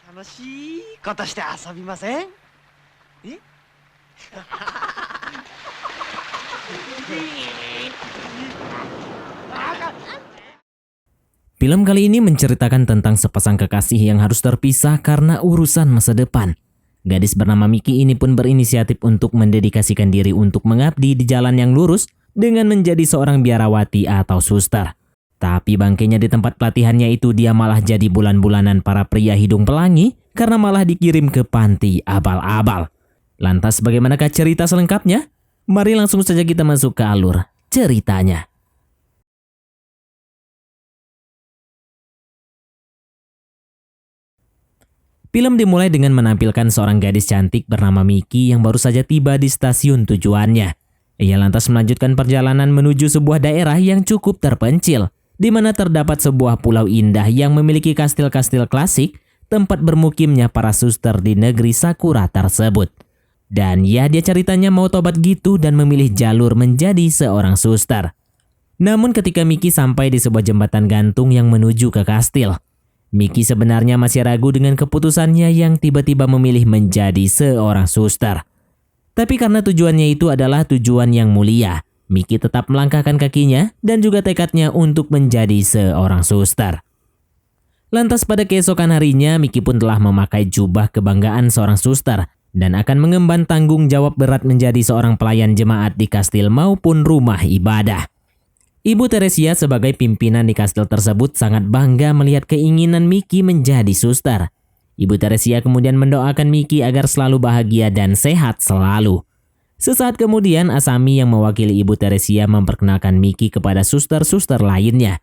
楽しいことして遊びません？え？ Film kali ini menceritakan tentang sepasang kekasih yang harus terpisah karena urusan masa depan. Gadis bernama Miki ini pun berinisiatif untuk mendedikasikan diri untuk mengabdi di jalan yang lurus dengan menjadi seorang biarawati atau suster. Tapi bangkainya di tempat pelatihannya itu dia malah jadi bulan-bulanan para pria hidung pelangi karena malah dikirim ke panti abal-abal. Lantas bagaimanakah cerita selengkapnya? Mari langsung saja kita masuk ke alur ceritanya. Film dimulai dengan menampilkan seorang gadis cantik bernama Miki yang baru saja tiba di stasiun tujuannya. Ia lantas melanjutkan perjalanan menuju sebuah daerah yang cukup terpencil, di mana terdapat sebuah pulau indah yang memiliki kastil-kastil klasik, tempat bermukimnya para suster di negeri Sakura tersebut. Dan ya dia ceritanya mau tobat gitu dan memilih jalur menjadi seorang suster. Namun ketika Miki sampai di sebuah jembatan gantung yang menuju ke kastil, Miki sebenarnya masih ragu dengan keputusannya yang tiba-tiba memilih menjadi seorang suster. Tapi karena tujuannya itu adalah tujuan yang mulia, Miki tetap melangkahkan kakinya dan juga tekadnya untuk menjadi seorang suster. Lantas pada keesokan harinya, Miki pun telah memakai jubah kebanggaan seorang suster dan akan mengemban tanggung jawab berat menjadi seorang pelayan jemaat di kastil maupun rumah ibadah. Ibu Teresia sebagai pimpinan di kastil tersebut sangat bangga melihat keinginan Miki menjadi suster. Ibu Teresia kemudian mendoakan Miki agar selalu bahagia dan sehat selalu. Sesaat kemudian Asami yang mewakili Ibu Teresia memperkenalkan Miki kepada suster-suster lainnya.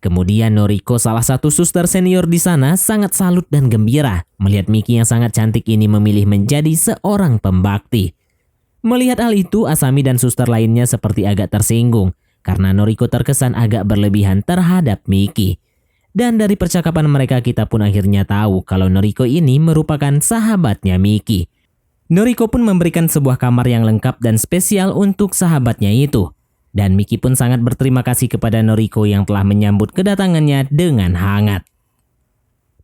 Kemudian Noriko, salah satu suster senior di sana, sangat salut dan gembira melihat Miki yang sangat cantik ini memilih menjadi seorang pembakti. Melihat hal itu, Asami dan suster lainnya seperti agak tersinggung karena Noriko terkesan agak berlebihan terhadap Miki. Dan dari percakapan mereka kita pun akhirnya tahu kalau Noriko ini merupakan sahabatnya Miki. Noriko pun memberikan sebuah kamar yang lengkap dan spesial untuk sahabatnya itu. Dan Miki pun sangat berterima kasih kepada Noriko yang telah menyambut kedatangannya dengan hangat.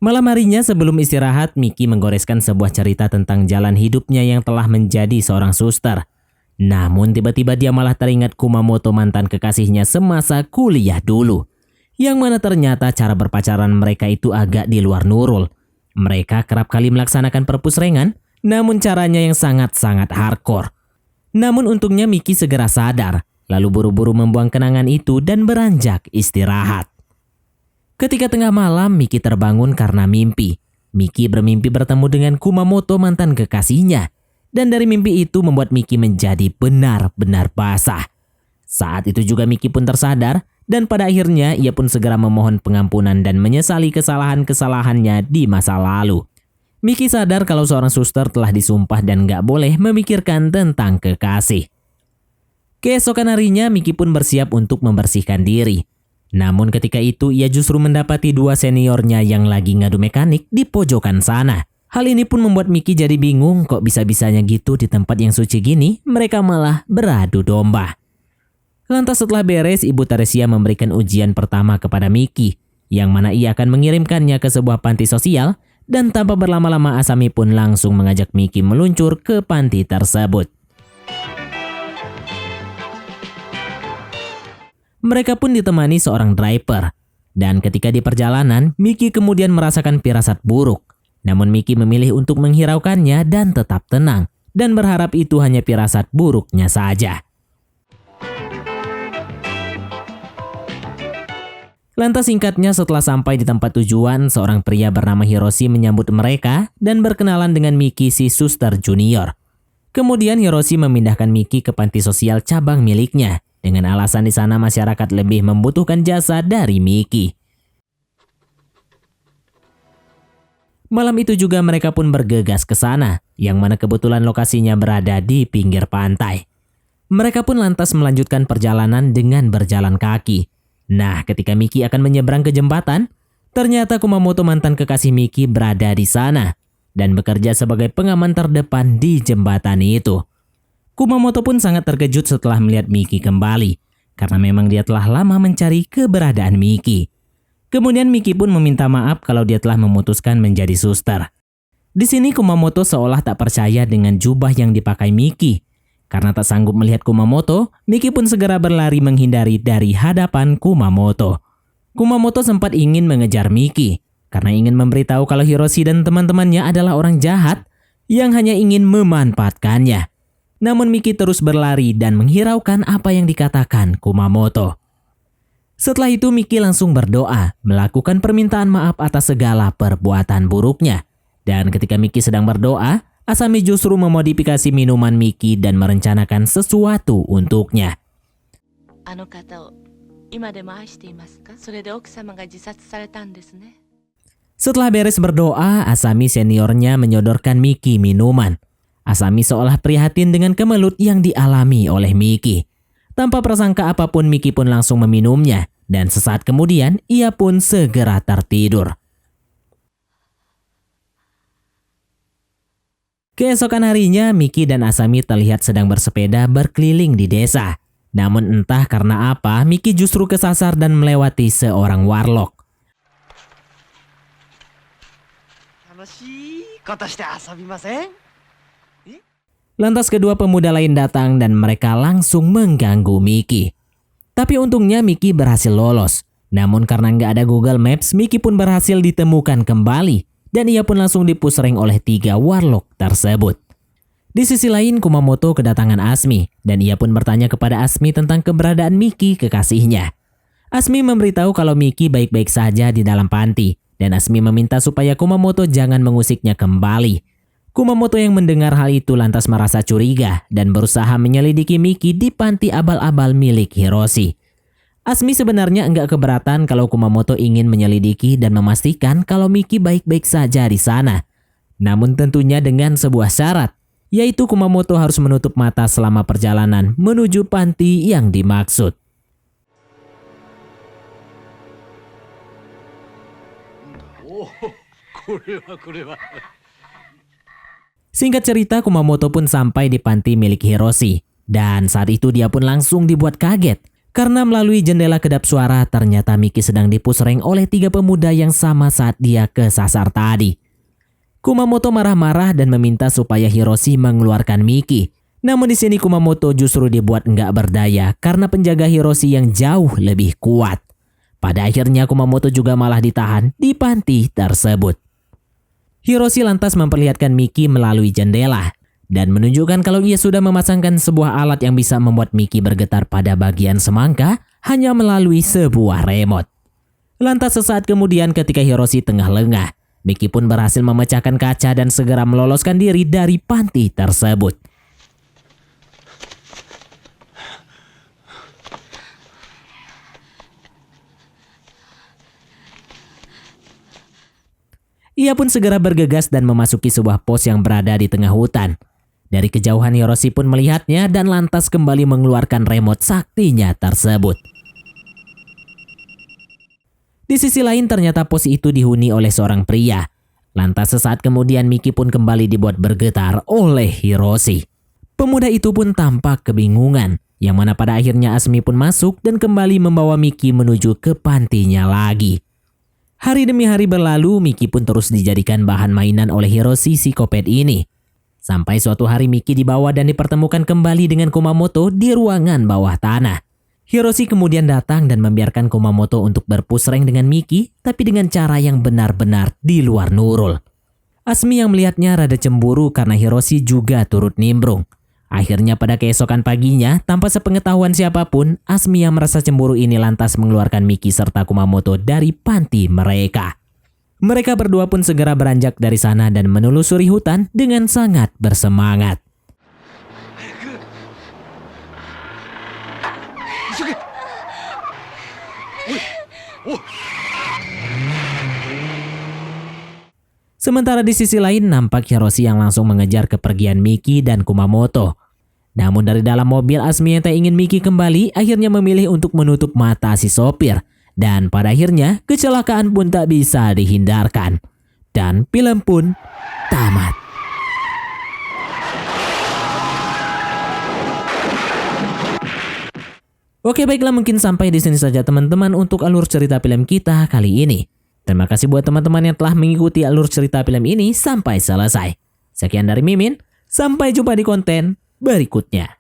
Malam harinya sebelum istirahat, Miki menggoreskan sebuah cerita tentang jalan hidupnya yang telah menjadi seorang suster. Namun tiba-tiba dia malah teringat Kumamoto, mantan kekasihnya semasa kuliah dulu. Yang mana ternyata cara berpacaran mereka itu agak di luar nurul. Mereka kerap kali melaksanakan perpusrengan, namun caranya yang sangat-sangat hardcore. Namun untungnya Miki segera sadar, lalu buru-buru membuang kenangan itu dan beranjak istirahat. Ketika tengah malam, Miki terbangun karena mimpi. Miki bermimpi bertemu dengan Kumamoto, mantan kekasihnya. Dan dari mimpi itu membuat Miki menjadi benar-benar basah. Saat itu juga Miki pun tersadar dan pada akhirnya ia pun segera memohon pengampunan dan menyesali kesalahan-kesalahannya di masa lalu. Miki sadar kalau seorang suster telah disumpah dan gak boleh memikirkan tentang kekasih. Keesokan harinya Miki pun bersiap untuk membersihkan diri. Namun ketika itu ia justru mendapati dua seniornya yang lagi ngadu mekanik di pojokan sana. Hal ini pun membuat Miki jadi bingung kok bisa-bisanya gitu di tempat yang suci gini mereka malah beradu domba. Lantas setelah beres, Ibu Teresia memberikan ujian pertama kepada Miki, yang mana ia akan mengirimkannya ke sebuah panti sosial dan tanpa berlama-lama Asami pun langsung mengajak Miki meluncur ke panti tersebut. Mereka pun ditemani seorang driver dan ketika di perjalanan Miki kemudian merasakan firasat buruk. Namun Miki memilih untuk menghiraukannya dan tetap tenang dan berharap itu hanya firasat buruknya saja. Lantas singkatnya setelah sampai di tempat tujuan, seorang pria bernama Hiroshi menyambut mereka dan berkenalan dengan Miki si suster junior. Kemudian Hiroshi memindahkan Miki ke panti sosial cabang miliknya dengan alasan di sana masyarakat lebih membutuhkan jasa dari Miki. Malam itu juga mereka pun bergegas ke sana, yang mana kebetulan lokasinya berada di pinggir pantai. Mereka pun lantas melanjutkan perjalanan dengan berjalan kaki. Nah, ketika Miki akan menyeberang ke jembatan, ternyata Kumamoto, mantan kekasih Miki, berada di sana dan bekerja sebagai pengaman terdepan di jembatan itu. Kumamoto pun sangat terkejut setelah melihat Miki kembali, karena memang dia telah lama mencari keberadaan Miki. Kemudian Miki pun meminta maaf kalau dia telah memutuskan menjadi suster. Di sini Kumamoto seolah tak percaya dengan jubah yang dipakai Miki. Karena tak sanggup melihat Kumamoto, Miki pun segera berlari menghindari dari hadapan Kumamoto. Kumamoto sempat ingin mengejar Miki karena ingin memberitahu kalau Hiroshi dan teman-temannya adalah orang jahat yang hanya ingin memanfaatkannya. Namun Miki terus berlari dan menghiraukan apa yang dikatakan Kumamoto. Setelah itu Miki langsung berdoa, melakukan permintaan maaf atas segala perbuatan buruknya. Dan ketika Miki sedang berdoa, Asami justru memodifikasi minuman Miki dan merencanakan sesuatu untuknya. Setelah beres berdoa, Asami seniornya menyodorkan Miki minuman. Asami seolah prihatin dengan kemelut yang dialami oleh Miki. Tanpa prasangka apapun, Miki pun langsung meminumnya. Dan sesaat kemudian, ia pun segera tertidur. Keesokan harinya, Miki dan Asami terlihat sedang bersepeda berkeliling di desa. Namun entah karena apa, Miki justru kesasar dan melewati seorang warlock. Lantas kedua pemuda lain datang dan mereka langsung mengganggu Miki. Tapi untungnya Miki berhasil lolos. Namun karena nggak ada Google Maps, Miki pun berhasil ditemukan kembali. Dan ia pun langsung dipusreng oleh 3 warlock tersebut. Di sisi lain, Kumamoto kedatangan Asmi. Dan ia pun bertanya kepada Asmi tentang keberadaan Miki, kekasihnya. Asmi memberitahu kalau Miki baik-baik saja di dalam panti. Dan Asmi meminta supaya Kumamoto jangan mengusiknya kembali. Kumamoto yang mendengar hal itu lantas merasa curiga dan berusaha menyelidiki Miki di panti abal-abal milik Hiroshi. Asmi sebenarnya enggak keberatan kalau Kumamoto ingin menyelidiki dan memastikan kalau Miki baik-baik saja di sana. Namun tentunya dengan sebuah syarat, yaitu Kumamoto harus menutup mata selama perjalanan menuju panti yang dimaksud. Singkat cerita, Kumamoto pun sampai di panti milik Hiroshi. Dan saat itu dia pun langsung dibuat kaget. Karena melalui jendela kedap suara ternyata Miki sedang dipusreng oleh 3 pemuda yang sama saat dia kesasar tadi. Kumamoto marah-marah dan meminta supaya Hiroshi mengeluarkan Miki. Namun di sini Kumamoto justru dibuat enggak berdaya karena penjaga Hiroshi yang jauh lebih kuat. Pada akhirnya Kumamoto juga malah ditahan di panti tersebut. Hiroshi lantas memperlihatkan Miki melalui jendela dan menunjukkan kalau ia sudah memasangkan sebuah alat yang bisa membuat Miki bergetar pada bagian semangka hanya melalui sebuah remote. Lantas sesaat kemudian ketika Hiroshi tengah lengah, Miki pun berhasil memecahkan kaca dan segera meloloskan diri dari panti tersebut. Ia pun segera bergegas dan memasuki sebuah pos yang berada di tengah hutan. Dari kejauhan Hiroshi pun melihatnya dan lantas kembali mengeluarkan remote saktinya tersebut. Di sisi lain ternyata pos itu dihuni oleh seorang pria. Lantas sesaat kemudian Miki pun kembali dibuat bergetar oleh Hiroshi. Pemuda itu pun tampak kebingungan, yang mana pada akhirnya Asmi pun masuk dan kembali membawa Miki menuju ke pantinya lagi. Hari demi hari berlalu, Miki pun terus dijadikan bahan mainan oleh Hiroshi psikopat ini. Sampai suatu hari Miki dibawa dan dipertemukan kembali dengan Kumamoto di ruangan bawah tanah. Hiroshi kemudian datang dan membiarkan Kumamoto untuk berpusreng dengan Miki, tapi dengan cara yang benar-benar di luar nurul. Asmi yang melihatnya rada cemburu karena Hiroshi juga turut nimbrung. Akhirnya pada keesokan paginya, tanpa sepengetahuan siapapun, Asmi yang merasa cemburu ini lantas mengeluarkan Miki serta Kumamoto dari panti mereka. Mereka berdua pun segera beranjak dari sana dan menelusuri hutan dengan sangat bersemangat. Sementara di sisi lain nampak Hiroshi yang langsung mengejar kepergian Miki dan Kumamoto. Namun dari dalam mobil Asmi yang tak ingin Miki kembali akhirnya memilih untuk menutup mata si sopir. Dan pada akhirnya kecelakaan pun tak bisa dihindarkan. Dan film pun tamat. Oke baiklah, mungkin sampai di sini saja teman-teman untuk alur cerita film kita kali ini. Terima kasih buat teman-teman yang telah mengikuti alur cerita film ini sampai selesai. Sekian dari Mimin, sampai jumpa di konten berikutnya.